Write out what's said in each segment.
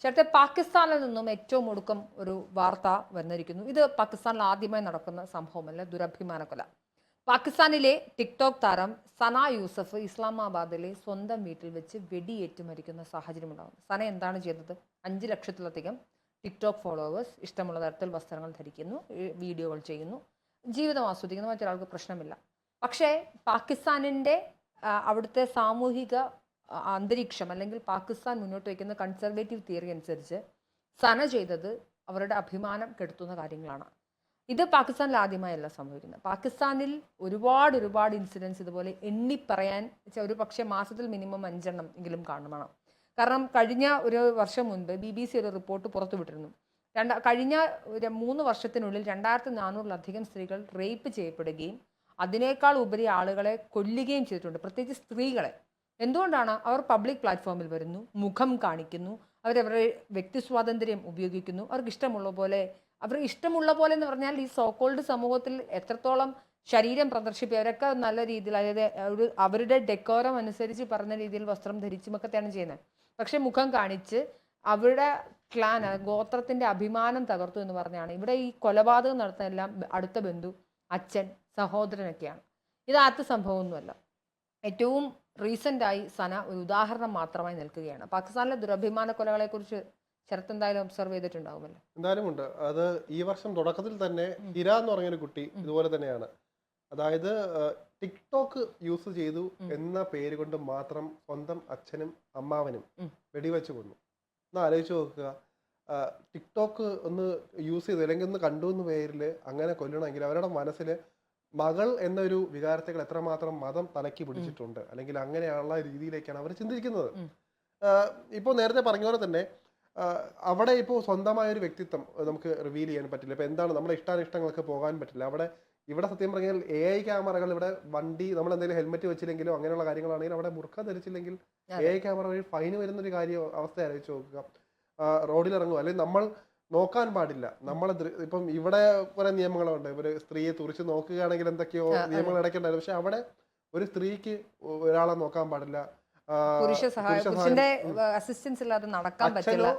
ചേട്ടത്തെ പാകിസ്ഥാനിൽ നിന്നും ഏറ്റവും ഒടുക്കം ഒരു വാർത്ത വന്നിരിക്കുന്നു. ഇത് പാകിസ്ഥാനിൽ ആദ്യമായി നടക്കുന്ന സംഭവമല്ല, ദുരഭിമാന കൊല. പാകിസ്ഥാനിലെ ടിക്ടോക്ക് താരം സന യൂസഫ് ഇസ്ലാമാബാദിലെ സ്വന്തം വീട്ടിൽ വെച്ച് വെടിയേറ്റ് മരിക്കുന്ന സാഹചര്യം ഉണ്ടാകുന്നു. സന എന്താണ് ചെയ്തത്? 5 ലക്ഷത്തിലധികം ടിക്ടോക്ക് ഫോളോവേഴ്സ്, ഇഷ്ടമുള്ള തരത്തിൽ വസ്ത്രങ്ങൾ ധരിക്കുന്നു, വീഡിയോകൾ ചെയ്യുന്നു, ജീവിതം ആസ്വദിക്കുന്നു, മറ്റൊരാൾക്ക് പ്രശ്നമില്ല. പക്ഷേ പാകിസ്ഥാനിൻ്റെ അവിടുത്തെ സാമൂഹിക അന്തരീക്ഷം അല്ലെങ്കിൽ പാകിസ്ഥാൻ മുന്നോട്ട് വയ്ക്കുന്ന കൺസർവേറ്റീവ് തിയറി അനുസരിച്ച് സന ചെയ്തത് അവരുടെ അഭിമാനം കെടുത്തുന്ന കാര്യങ്ങളാണ്. ഇത് പാകിസ്ഥാനിൽ ആദ്യമായല്ല സംഭവിക്കുന്നത്. പാകിസ്ഥാനിൽ ഒരുപാട് ഇൻസിഡൻസ് ഇതുപോലെ എണ്ണിപ്പറയാൻ ഒരു പക്ഷേ മാസത്തിൽ മിനിമം 5 എങ്കിലും കാണുമാണ്. കാരണം കഴിഞ്ഞ ഒരു വർഷം മുൻപ് BBC ഒരു റിപ്പോർട്ട് പുറത്തുവിട്ടിരുന്നു. കഴിഞ്ഞ 3 വർഷത്തിനുള്ളിൽ 2400-ലധികം സ്ത്രീകൾ റേപ്പ് ചെയ്യപ്പെടുകയും അതിനേക്കാൾ ഉപരി ആളുകളെ കൊല്ലുകയും ചെയ്തിട്ടുണ്ട്, പ്രത്യേകിച്ച് സ്ത്രീകളെ. എന്തുകൊണ്ടാണ്? അവർ പബ്ലിക് പ്ലാറ്റ്ഫോമിൽ വരുന്നു, മുഖം കാണിക്കുന്നു, അവരവരുടെ വ്യക്തി സ്വാതന്ത്ര്യം ഉപയോഗിക്കുന്നു, അവർക്ക് ഇഷ്ടമുള്ള പോലെ എന്ന് പറഞ്ഞാൽ ഈ സോക്കോൾഡ് സമൂഹത്തിൽ എത്രത്തോളം ശരീരം പ്രദർശിപ്പിക്കുക, അവരൊക്കെ നല്ല രീതിയിൽ, അതായത് അവരുടെ ഡെക്കോറം അനുസരിച്ച് പറഞ്ഞ രീതിയിൽ വസ്ത്രം ധരിച്ചുമൊക്കെയാണ് ചെയ്യുന്നത്. പക്ഷെ മുഖം കാണിച്ച് അവരുടെ ക്ലാൻ, ഗോത്രത്തിന്റെ അഭിമാനം തകർത്തു എന്ന് പറഞ്ഞാണ് ഇവിടെ ഈ കൊലപാതകം നടത്തുന്ന എല്ലാം അടുത്ത ബന്ധു, അച്ഛൻ, സഹോദരനൊക്കെയാണ്. ഇത് ആദ്യത്തെ സംഭവമൊന്നുമല്ല. ഏറ്റവും റീസെൻ്റായി സന ഒരു ഉദാഹരണം മാത്രമായി നിൽക്കുകയാണ്. പാകിസ്ഥാനിലെ ദുരഭിമാന കൊലകളെ കുറിച്ച് ശരത് എന്തായാലും ഒബ്സർവ് ചെയ്തിട്ടുണ്ടാവുമല്ലോ. എന്തായാലും ഉണ്ട്. അത് ഈ വർഷം തുടക്കത്തിൽ തന്നെ ഹിര എന്ന് പറഞ്ഞൊരു കുട്ടി ഇതുപോലെ തന്നെയാണ്. അതായത് ടിക്ടോക്ക് യൂസ് ചെയ്തു എന്ന പേര് കൊണ്ട് മാത്രം സ്വന്തം അച്ഛനും അമ്മാവനും വെടിവെച്ച് കൊന്നു. ഒന്ന് ആലോചിച്ച് നോക്കുക. ടിക്ടോക്ക് ഒന്ന് യൂസ് ചെയ്തു അല്ലെങ്കിൽ ഒന്ന് കണ്ടു എന്ന പേരിൽ അങ്ങനെ കൊല്ലണമെങ്കിൽ അവരുടെ മനസ്സിൽ മകൾ എന്നൊരു വികാരത്തേക്കാൾ എത്രമാത്രം മതം തലക്കി പിടിച്ചിട്ടുണ്ട്, അല്ലെങ്കിൽ അങ്ങനെയുള്ള രീതിയിലേക്കാണ് അവർ ചിന്തിക്കുന്നത്. ഇപ്പോൾ നേരത്തെ പറഞ്ഞ പോലെ തന്നെ അവിടെ ഇപ്പോൾ സ്വന്തമായൊരു വ്യക്തിത്വം നമുക്ക് റിവീൽ ചെയ്യാൻ പറ്റില്ല. ഇപ്പോൾ എന്താണ് നമ്മുടെ ഇഷ്ടാനിഷ്ടങ്ങളൊക്കെ പോകാൻ പറ്റില്ല. ഇവിടെ സത്യം പറഞ്ഞാൽ AI ക്യാമറകൾ, ഇവിടെ വണ്ടി നമ്മൾ എന്തെങ്കിലും ഹെൽമെറ്റ് വെച്ചില്ലെങ്കിലോ അങ്ങനെയുള്ള കാര്യങ്ങളാണെങ്കിൽ അവിടെ ബുർഖ ധരിച്ചില്ലെങ്കിൽ AI ക്യാമറ വഴി ഫൈൻ വരുന്നൊരു അവസ്ഥ ആലോചിച്ച് നോക്കുക. റോഡിലിറങ്ങുക, അല്ലെങ്കിൽ നമ്മൾ നോക്കാൻ പാടില്ല. ഇപ്പം ഇവിടെ കുറെ നിയമങ്ങളുണ്ട്. ഇവര് സ്ത്രീയെ തുറിച്ച് നോക്കുകയാണെങ്കിൽ എന്തൊക്കെയോ നിയമങ്ങൾ ഇടയ്ക്കുണ്ടായിരുന്നു. പക്ഷെ അവിടെ ഒരു സ്ത്രീക്ക് ഒരാളെ നോക്കാൻ പാടില്ല, അച്ഛനോ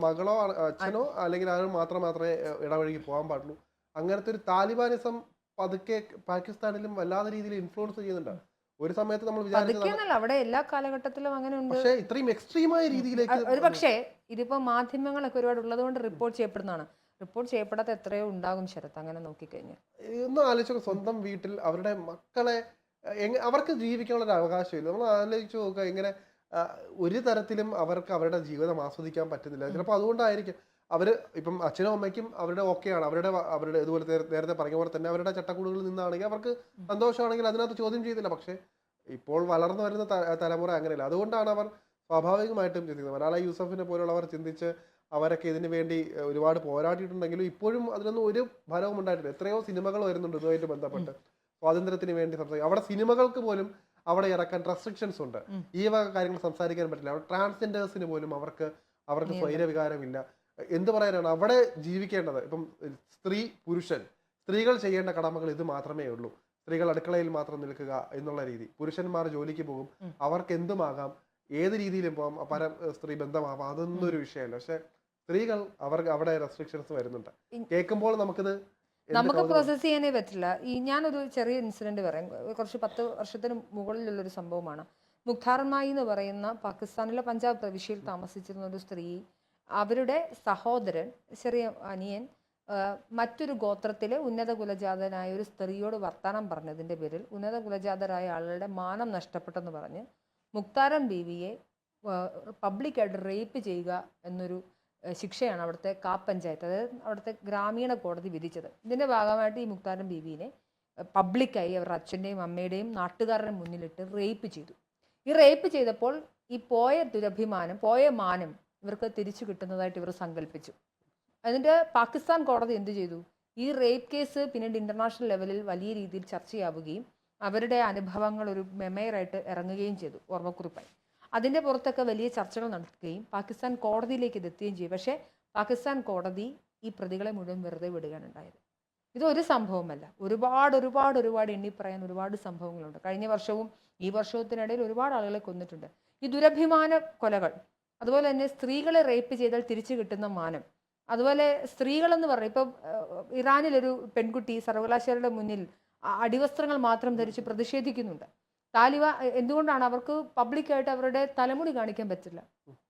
മകളോ അച്ഛനോ അല്ലെങ്കിൽ ആരും മാത്രമേ ഇടവഴിക്ക് പോകാൻ പാടുള്ളൂ. അങ്ങനത്തെ ഒരു താലിബാനിസം പതുക്കെ പാകിസ്ഥാനിലും വല്ലാത്ത രീതിയിൽ ഇൻഫ്ലുവൻസ് ചെയ്യുന്നുണ്ട്. ഒരു സമയത്ത് നമ്മൾ വിചാരിച്ചത് അവിടെ എല്ലാ കാലഘട്ടത്തിലും അങ്ങനെ ഉണ്ട്. പക്ഷേ ഇത്രയും എക്സ്ട്രീമായ രീതിയിലേക്ക് ഒരു പക്ഷേ ഇതിപ്പോ മാധ്യമങ്ങളൊക്കെ ഒരുപാട് ഉള്ളത് കൊണ്ട് റിപ്പോർട്ട് ചെയ്യപ്പെടുന്നതാണ്. റിപ്പോർട്ട് ചെയ്യപ്പെടാത്ത എത്രയോ ഉണ്ടാകും ശരത്ത്, അങ്ങനെ നോക്കിക്കഴിഞ്ഞാൽ. ഒന്ന് ആലോചിച്ചു, സ്വന്തം വീട്ടിൽ അവരുടെ മക്കളെ അവർക്ക് ജീവിക്കാനുള്ള ഒരു അവകാശമില്ല. നമ്മൾ ആലോചിച്ച് നോക്കുക, ഇങ്ങനെ ഒരു തരത്തിലും അവർക്ക് അവരുടെ ജീവിതം ആസ്വദിക്കാൻ പറ്റുന്നില്ല. ചിലപ്പോൾ അതുകൊണ്ടായിരിക്കും അവര് ഇപ്പം അച്ഛനും അമ്മയ്ക്കും അവരുടെ ഓക്കെയാണ്, അവരുടെ ഇതുപോലെ നേരത്തെ പറഞ്ഞ പോലെ തന്നെ അവരുടെ ചട്ടക്കൂടുകളിൽ നിന്നാണെങ്കിൽ അവർക്ക് സന്തോഷമാണെങ്കിൽ അതിനകത്ത് ചോദ്യം ചെയ്തില്ല. പക്ഷെ ഇപ്പോൾ വളർന്നു വരുന്ന തലമുറ അങ്ങനെയല്ല. അതുകൊണ്ടാണ് അവർ സ്വാഭാവികമായിട്ടും ചിന്തിക്കുന്നത്. മലാല യൂസഫിനെ പോലുള്ളവർ ചിന്തിച്ച് അവരൊക്കെ ഇതിനു വേണ്ടി ഒരുപാട് പോരാടിയിട്ടുണ്ടെങ്കിലും ഇപ്പോഴും അതിനൊന്നും ഒരു ഫലവും ഉണ്ടായിട്ടില്ല. എത്രയോ സിനിമകൾ വരുന്നുണ്ട് ഇതുമായിട്ട് ബന്ധപ്പെട്ട് സ്വാതന്ത്ര്യത്തിന് വേണ്ടി സംസാരിക്കും. അവിടെ സിനിമകൾക്ക് പോലും അവിടെ ഇറക്കാൻ റെസ്ട്രിക്ഷൻസ് ഉണ്ട്. ഈ വക കാര്യങ്ങൾ സംസാരിക്കാൻ പറ്റില്ല. അവിടെ ട്രാൻസ്ജെൻഡേഴ്സിന് പോലും അവർക്ക് സ്വൈരവികാരമില്ല. എന്ത് പറയാനാണ് അവിടെ ജീവിക്കേണ്ടത്? ഇപ്പം സ്ത്രീ പുരുഷൻ, സ്ത്രീകൾ ചെയ്യേണ്ട കടമകൾ ഇത് മാത്രമേ ഉള്ളൂ. സ്ത്രീകൾ അടുക്കളയിൽ മാത്രം നിൽക്കുക എന്നുള്ള രീതി. പുരുഷന്മാർ ജോലിക്ക് പോകും, അവർക്ക് എന്തുമാകാം, ഏത് രീതിയിലും പോകാം, സ്ത്രീ ബന്ധമാവാം, അതൊന്നും ഒരു വിഷയമല്ല. പക്ഷെ സ്ത്രീകൾ അവർക്ക് അവിടെ റെസ്ട്രിക്ഷൻസ് വരുന്നുണ്ട്. കേൾക്കുമ്പോൾ നമുക്ക് പ്രോസസ് ചെയ്യാനേ പറ്റില്ല. ഞാനൊരു ചെറിയ ഇൻസിഡന്റ് പറയാം. കുറച്ച് 10 വർഷത്തിന് മുകളിലുള്ളൊരു സംഭവമാണ്. മുഖ്താർമായി എന്ന് പറയുന്ന പാകിസ്ഥാനിലെ പഞ്ചാബ് പ്രവിശ്യയിൽ താമസിച്ചിരുന്ന ഒരു സ്ത്രീ, അവരുടെ സഹോദരൻ, ചെറിയ അനിയൻ, മറ്റൊരു ഗോത്രത്തിലെ ഉന്നത കുലജാതനായ ഒരു സ്ത്രീയോട് വർത്തമാനം പറഞ്ഞതിൻ്റെ പേരിൽ ഉന്നത കുലജാതരായ ആളുകളുടെ മാനം നഷ്ടപ്പെട്ടെന്ന് പറഞ്ഞ് മുഖ്താരം ബീവിയെ പബ്ലിക്കായിട്ട് റേപ്പ് ചെയ്യുക എന്നൊരു ശിക്ഷയാണ് അവിടുത്തെ പഞ്ചായത്ത്, അതായത് അവിടുത്തെ ഗ്രാമീണ കോടതി വിധിച്ചത്. ഇതിൻ്റെ ഭാഗമായിട്ട് ഈ മുഖ്താരം ബീവിനെ പബ്ലിക്കായി അവരുടെ അച്ഛൻ്റെയും അമ്മയുടെയും നാട്ടുകാരുടെ മുന്നിലിട്ട് റേപ്പ് ചെയ്തു. ഈ റേപ്പ് ചെയ്തപ്പോൾ ഈ പോയ മാനം ഇവർക്ക് തിരിച്ചു കിട്ടുന്നതായിട്ട് ഇവർ സങ്കല്പിച്ചു. അതിൻ്റെ പാകിസ്ഥാൻ കോടതി എന്ത് ചെയ്തു? ഈ റേപ്പ് കേസ് പിന്നീട് ഇന്റർനാഷണൽ ലെവലിൽ വലിയ രീതിയിൽ ചർച്ചയാവുകയും അവരുടെ അനുഭവങ്ങൾ ഒരു മെമ്മോറായിട്ട് ഇറങ്ങുകയും ചെയ്തു, ഓർമ്മക്കുറിപ്പായി. അതിൻ്റെ പുറത്തൊക്കെ വലിയ ചർച്ചകൾ നടത്തുകയും പാകിസ്ഥാൻ കോടതിയിലേക്ക് ഇത് എത്തുകയും ചെയ്യും. പക്ഷേ പാകിസ്ഥാൻ കോടതി ഈ പ്രതികളെ മുഴുവൻ വെറുതെ വിടുകയാണ് ഉണ്ടായത്. ഇതൊരു സംഭവമല്ല, ഒരുപാട് എണ്ണിപ്പറയാൻ ഒരുപാട് സംഭവങ്ങളുണ്ട്. കഴിഞ്ഞ വർഷവും ഈ വർഷത്തിനിടയിൽ ഒരുപാട് ആളുകളെ കൊന്നിട്ടുണ്ട്. ഈ ദുരഭിമാന കൊലകൾ അതുപോലെ തന്നെ സ്ത്രീകളെ റേപ്പ് ചെയ്താൽ തിരിച്ചു കിട്ടുന്ന മാനം, അതുപോലെ സ്ത്രീകളെന്ന് പറയും ഇപ്പം ഇറാനിലൊരു പെൺകുട്ടി സർവകലാശാലയുടെ മുന്നിൽ അടിവസ്ത്രങ്ങൾ മാത്രം ധരിച്ച് പ്രതിഷേധിക്കുന്നുണ്ട്. എന്തുകൊണ്ടാണ് അവർക്ക് പബ്ലിക്കായിട്ട് അവരുടെ തലമുടി കാണിക്കാൻ പറ്റില്ല?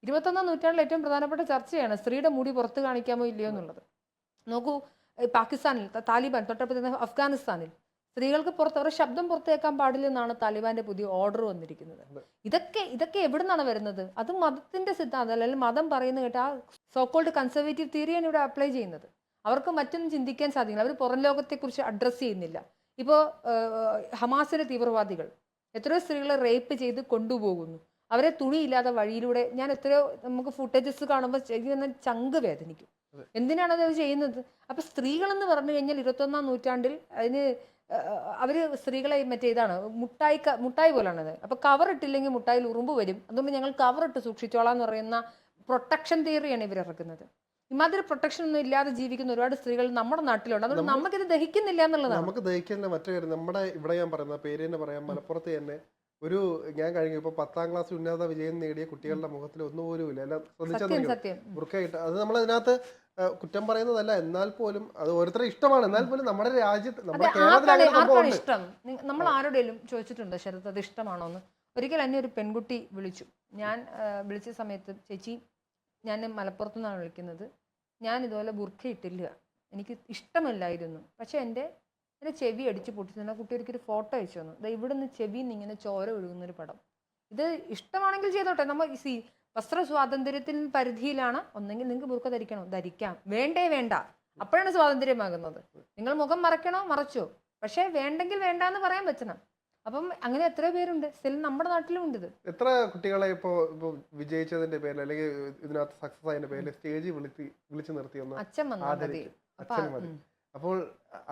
21ാം നൂറ്റാണ്ടിൽ ഏറ്റവും പ്രധാനപ്പെട്ട ചർച്ചയാണ് സ്ത്രീയുടെ മുടി പുറത്ത് കാണിക്കാമോ ഇല്ലയോ എന്നുള്ളത്. നോക്കൂ, പാകിസ്ഥാനിൽ താലിബാൻ, തൊട്ടടുത്ത അഫ്ഗാനിസ്ഥാനിൽ സ്ത്രീകൾക്ക് പുറത്ത് അവരുടെ ശബ്ദം പുറത്തേക്കാൻ പാടില്ലെന്നാണ് താലിബാന്റെ പുതിയ ഓർഡർ വന്നിരിക്കുന്നത്. ഇതൊക്കെ എവിടെ നിന്നാണ് വരുന്നത്? അത് മതത്തിന്റെ സിദ്ധാന്തം, അല്ലെങ്കിൽ മതം പറയുന്നത് കേട്ട് ആ സോക്കോൾഡ് കൺസർവേറ്റീവ് തിയറിയാണ് ഇവിടെ അപ്ലൈ ചെയ്യുന്നത്. അവർക്ക് മറ്റൊന്നും ചിന്തിക്കാൻ സാധിക്കില്ല. അവർ പുറം ലോകത്തെക്കുറിച്ച് അഡ്രസ്സ് ചെയ്യുന്നില്ല. ഇപ്പോൾ ഹമാസിലെ തീവ്രവാദികൾ എത്രയോ സ്ത്രീകളെ റേപ്പ് ചെയ്ത് കൊണ്ടുപോകുന്നു. അവരെ തുണിയില്ലാതെ വഴിയിലൂടെ, ഞാൻ എത്രയോ നമുക്ക് ഫുട്ടേജസ് കാണുമ്പോൾ ചങ്ക് വേദനിക്കും. എന്തിനാണ് അത് ചെയ്യുന്നത്? അപ്പൊ സ്ത്രീകളെന്ന് പറഞ്ഞു കഴിഞ്ഞാൽ 21ാം നൂറ്റാണ്ടിൽ അതിന് അവര് സ്ത്രീകളെ മറ്റേ ഇതാണ് മുട്ടായി പോലാണത്. അപ്പൊ കവർ ഇട്ടില്ലെങ്കിൽ മുട്ടായിൽ ഉറുമ്പ് വരും, അതുകൊണ്ട് ഞങ്ങൾ കവർ ഇട്ട് സൂക്ഷിച്ചോളാം എന്ന് പറയുന്ന പ്രൊട്ടക്ഷൻ തിയറിയാണ് ഇവർ ഇറക്കുന്നത്. ഇമാതിരി പ്രൊട്ടക്ഷൻ ഒന്നും ഇല്ലാതെ ജീവിക്കുന്ന ഒരുപാട് സ്ത്രീകൾ നമ്മുടെ നാട്ടിലുണ്ട്. അതുകൊണ്ട് നമുക്കിത് ദഹിക്കുന്നില്ല എന്നുള്ളതാണ്. നമുക്ക് ദഹിക്കുന്നില്ല. മറ്റു കാര്യം, നമ്മുടെ ഇവിടെ ഞാൻ പറയുന്ന പേര് തന്നെ പറയാം, മലപ്പുറത്ത് തന്നെ ഒരു ഞാൻ കഴിഞ്ഞു ഇപ്പൊ 10ാം ക്ലാസ് ഉന്നത വിജയം നേടിയ കുട്ടികളുടെ മുഖത്തിൽ ഒന്നുപോലും ഇല്ല. എല്ലാം ശ്രദ്ധിച്ചാൽ ബുർക്കയിട്ട്, അത് നമ്മൾ അതിനകത്ത് കുറ്റം പറയുന്നതല്ല, എന്നാൽ പോലും അത് ഓരോരുത്തരുടെ ഇഷ്ടമാണ്. എന്നാൽ പോലും നമ്മുടെ രാജ്യത്ത്, നമ്മുടെ കേരളത്തിൽ ഇഷ്ടം. നമ്മൾ ആരോടെങ്കിലും ചോദിച്ചിട്ടുണ്ട് ശരത് അത് ഇഷ്ടമാണോ എന്ന്? ഒരിക്കൽ എന്നെ ഒരു പെൺകുട്ടി വിളിച്ചു. ഞാൻ വിളിച്ച സമയത്ത്, ചേച്ചി ഞാൻ മലപ്പുറത്തു നിന്നാണ് വിളിക്കുന്നത്, ഞാൻ ഇതുപോലെ ബുർക്ക ഇട്ടില്ല, എനിക്ക് ഇഷ്ടമല്ലായിരുന്നു, പക്ഷെ എൻ്റെ ചെവി അടിച്ച് പൊട്ടിച്ചു. കുട്ടി ഒരിക്കലും ഫോട്ടോ അയച്ചു തന്നു. ഇവിടെ നിന്ന് ചെവിയിൽ നിന്ന് ഇങ്ങനെ ചോര ഒഴുകുന്നൊരു പടം. ഇത് ഇഷ്ടമാണെങ്കിൽ ചെയ്തോട്ടെ. നമ്മൾ വസ്ത്ര സ്വാതന്ത്ര്യത്തിന് പരിധിയിലാണ്. ഒന്നെങ്കിൽ നിങ്ങൾക്ക് ബുർക്ക ധരിക്കണോ, ധരിക്കാം, വേണ്ടേ വേണ്ട, അപ്പോഴാണ് സ്വാതന്ത്ര്യമാകുന്നത്. നിങ്ങൾ മുഖം മറയ്ക്കണോ, മറച്ചോ, പക്ഷെ വേണ്ടെങ്കിൽ വേണ്ട എന്ന് പറയാൻ പറ്റണം. അപ്പം അങ്ങനെ എത്ര പേരുണ്ട്, സ്റ്റിൽ നമ്മുടെ നാട്ടിലും ഉണ്ട് ഇത്. എത്ര കുട്ടികളെ ഇപ്പൊ വിജയിച്ചതിന്റെ പേരിൽ അല്ലെങ്കിൽ ഇതിനകത്ത് സക്സസ് ആയതിന്റെ പേരിൽ സ്റ്റേജിൽ വിളിച്ചു നിർത്തിയൊന്ന് അച്ഛൻ മതി. അപ്പോൾ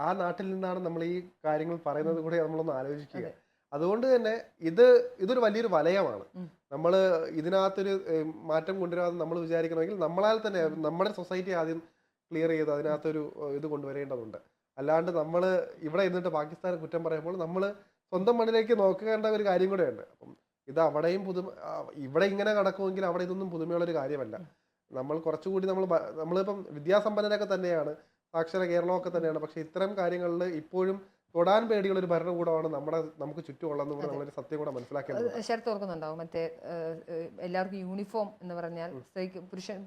ആ നാട്ടിൽ നിന്നാണ് നമ്മൾ ഈ കാര്യങ്ങൾ പറയുന്നത് കൂടെ നമ്മളൊന്ന് ആലോചിക്കുക. അതുകൊണ്ട് തന്നെ ഇതൊരു വലിയൊരു വലയമാണ്. നമ്മൾ ഇതിനകത്തൊരു മാറ്റം കൊണ്ടുവരാതെ നമ്മൾ വിചാരിക്കണമെങ്കിൽ നമ്മളാൽ തന്നെ നമ്മുടെ സൊസൈറ്റി ആദ്യം ക്ലിയർ ചെയ്ത് അതിനകത്തൊരു ഇത് കൊണ്ടുവരേണ്ടതുണ്ട്. അല്ലാണ്ട് നമ്മൾ ഇവിടെ ഇരുന്നിട്ട് പാകിസ്ഥാനെ കുറ്റം പറയുമ്പോൾ നമ്മൾ സ്വന്തം മണ്ണിലേക്ക് നോക്കേണ്ട ഒരു കാര്യം കൂടെയുണ്ട്. അപ്പം ഇത് അവിടെയും ഇവിടെ ഇങ്ങനെ നടക്കുമെങ്കിൽ അവിടെ ഇതൊന്നും പുതുമയുള്ളൊരു കാര്യമല്ല. നമ്മൾ കുറച്ചുകൂടി നമ്മളിപ്പം വിദ്യാസമ്പന്നരൊക്കെ തന്നെയാണ്, സാക്ഷര കേരളമൊക്കെ തന്നെയാണ്, പക്ഷെ ഇത്തരം കാര്യങ്ങളിൽ ഇപ്പോഴും തൊടാൻ പേടിയുള്ള ഒരു ഭരണകൂടമാണ് നമുക്ക് ചുറ്റുമുള്ളതെന്ന് കൂടെ നമ്മളൊരു സത്യം കൂടെ മനസ്സിലാക്കേണ്ടത്. ശരത്ത് ഓർക്കുന്നുണ്ടാവും, മറ്റേ എല്ലാവർക്കും യൂണിഫോം എന്ന് പറഞ്ഞാൽ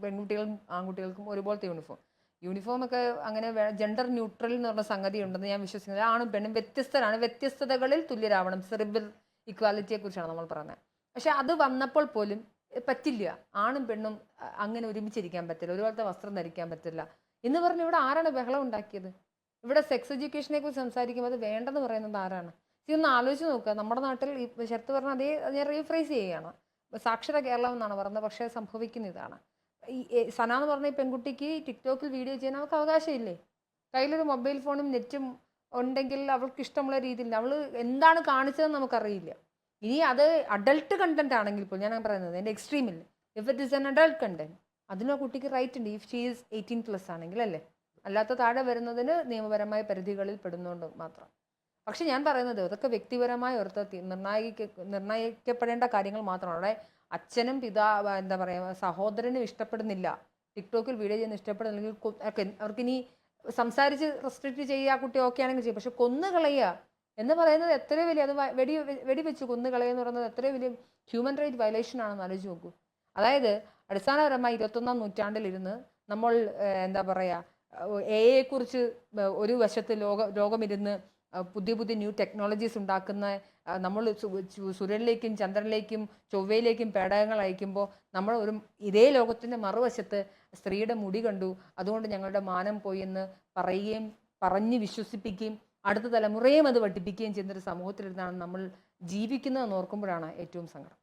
പെൺകുട്ടികളും ആൺകുട്ടികൾക്കും ഒരുപോലത്തെ യൂണിഫോം ഒക്കെ അങ്ങനെ ജെൻഡർ ന്യൂട്രൽ എന്ന് പറഞ്ഞ സംഗതി ഉണ്ടെന്ന് ഞാൻ വിശ്വസിക്കുന്നത്. ആണും പെണ്ണും വ്യത്യസ്തരാണ്, വ്യത്യസ്തതകളിൽ തുല്യരാവണം. സെറിബ്രൽ ഇക്വാലിറ്റിയെ കുറിച്ചാണ് നമ്മൾ പറയുന്നത്. പക്ഷെ അത് വന്നപ്പോൾ പോലും പറ്റില്ല, ആണും പെണ്ണും അങ്ങനെ ഒരുമിച്ചിരിക്കാൻ പറ്റില്ല, ഒരുപോലത്തെ വസ്ത്രം ധരിക്കാൻ പറ്റില്ല എന്ന് പറഞ്ഞ് ഇവിടെ ആരാണ് ബഹളം ഉണ്ടാക്കിയത്? ഇവിടെ സെക്സ് എഡ്യൂക്കേഷനെ കുറിച്ച് സംസാരിക്കുമ്പോൾ അത് വേണ്ടെന്ന് പറയുന്നത് ആരാണ്? ഇതൊന്ന് ആലോചിച്ച് നോക്കുക. നമ്മുടെ നാട്ടിൽ ശരത്ത് പറഞ്ഞ അതേ ഞാൻ റീഫ്രൈസ് ചെയ്യുകയാണ്, സാക്ഷര കേരളം എന്നാണ് പറയുന്നത്, പക്ഷേ സംഭവിക്കുന്ന ഇതാണ്. സന എന്ന് പറഞ്ഞ ഈ പെൺകുട്ടിക്ക് ടിക്ടോക്കിൽ വീഡിയോ ചെയ്യാൻ അവൾക്ക് അവകാശമില്ലേ? കയ്യിലൊരു മൊബൈൽ ഫോണും നെറ്റും ഉണ്ടെങ്കിൽ അവൾക്ക് ഇഷ്ടമുള്ള രീതിയിൽ അവൾ എന്താണ് കാണിച്ചതെന്ന് നമുക്കറിയില്ല. ഇനി അത് അഡൾട്ട് കണ്ടന്റ് ആണെങ്കിൽ പോലും, ഞാൻ പറയുന്നത് എൻ്റെ എക്സ്ട്രീമിൽ, if it is an adult content, അതിന് ആ കുട്ടിക്ക് റൈറ്റ് ഉണ്ട്, ഇഫ് ഷീ ഈസ് 18+ ആണെങ്കിൽ അല്ലേ. അല്ലാത്ത താഴെ വരുന്നതിന് നിയമപരമായ പരിധികളിൽ പെടുന്നതുകൊണ്ട് മാത്രം. പക്ഷെ ഞാൻ പറയുന്നത് അതൊക്കെ വ്യക്തിപരമായ ഓർത്ത് നിർണ്ണയിക്കപ്പെടേണ്ട കാര്യങ്ങൾ മാത്രമാണ്. അവിടെ അച്ഛനും എന്താ പറയുക, സഹോദരനും ഇഷ്ടപ്പെടുന്നില്ല, ടിക്ടോക്കിൽ വീഡിയോ ചെയ്യുന്ന ഇഷ്ടപ്പെടുന്നില്ലെങ്കിൽ അവർക്കിനി സംസാരിച്ച് റെസ്ട്രിക്റ്റ് ചെയ്യുക, ആ കുട്ടി ഓക്കെ ആണെങ്കിൽ ചെയ്യും. പക്ഷെ കൊന്നുകളയുക എന്ന് പറയുന്നത് എത്രയോ വലിയ, അത് വെടിവെച്ച് കൊന്നുകളയുക എന്ന് പറയുന്നത് എത്രയോ വലിയ ഹ്യൂമൻ റൈറ്റ് വയലേഷൻ ആണെന്ന് ആലോചിച്ച് നോക്കൂ. അതായത് അടിസ്ഥാനപരമായി 21ാം നൂറ്റാണ്ടിലിരുന്ന് നമ്മൾ എന്താ പറയുക, AI കുറിച്ച് ഒരു വശത്ത് ലോകമിരുന്ന് പുതിയ പുതിയ ന്യൂ ടെക്നോളജീസ് ഉണ്ടാക്കുന്ന, നമ്മൾ സൂര്യനിലേക്കും ചന്ദ്രനിലേക്കും ചൊവ്വയിലേക്കും പേടകങ്ങൾ അയക്കുമ്പോൾ നമ്മൾ ഇതേ ലോകത്തിൻ്റെ മറുവശത്ത് സ്ത്രീയുടെ മുടി കണ്ടു, അതുകൊണ്ട് ഞങ്ങളുടെ മാനം പോയി എന്ന് പറഞ്ഞ് വിശ്വസിപ്പിക്കുകയും അടുത്ത തലമുറയും അത് പഠിപ്പിക്കുകയും ചെയ്യുന്നൊരു സമൂഹത്തിലിരുന്നാണ് നമ്മൾ ജീവിക്കുന്നതെന്ന് ഓർക്കുമ്പോഴാണ് ഏറ്റവും സങ്കടം.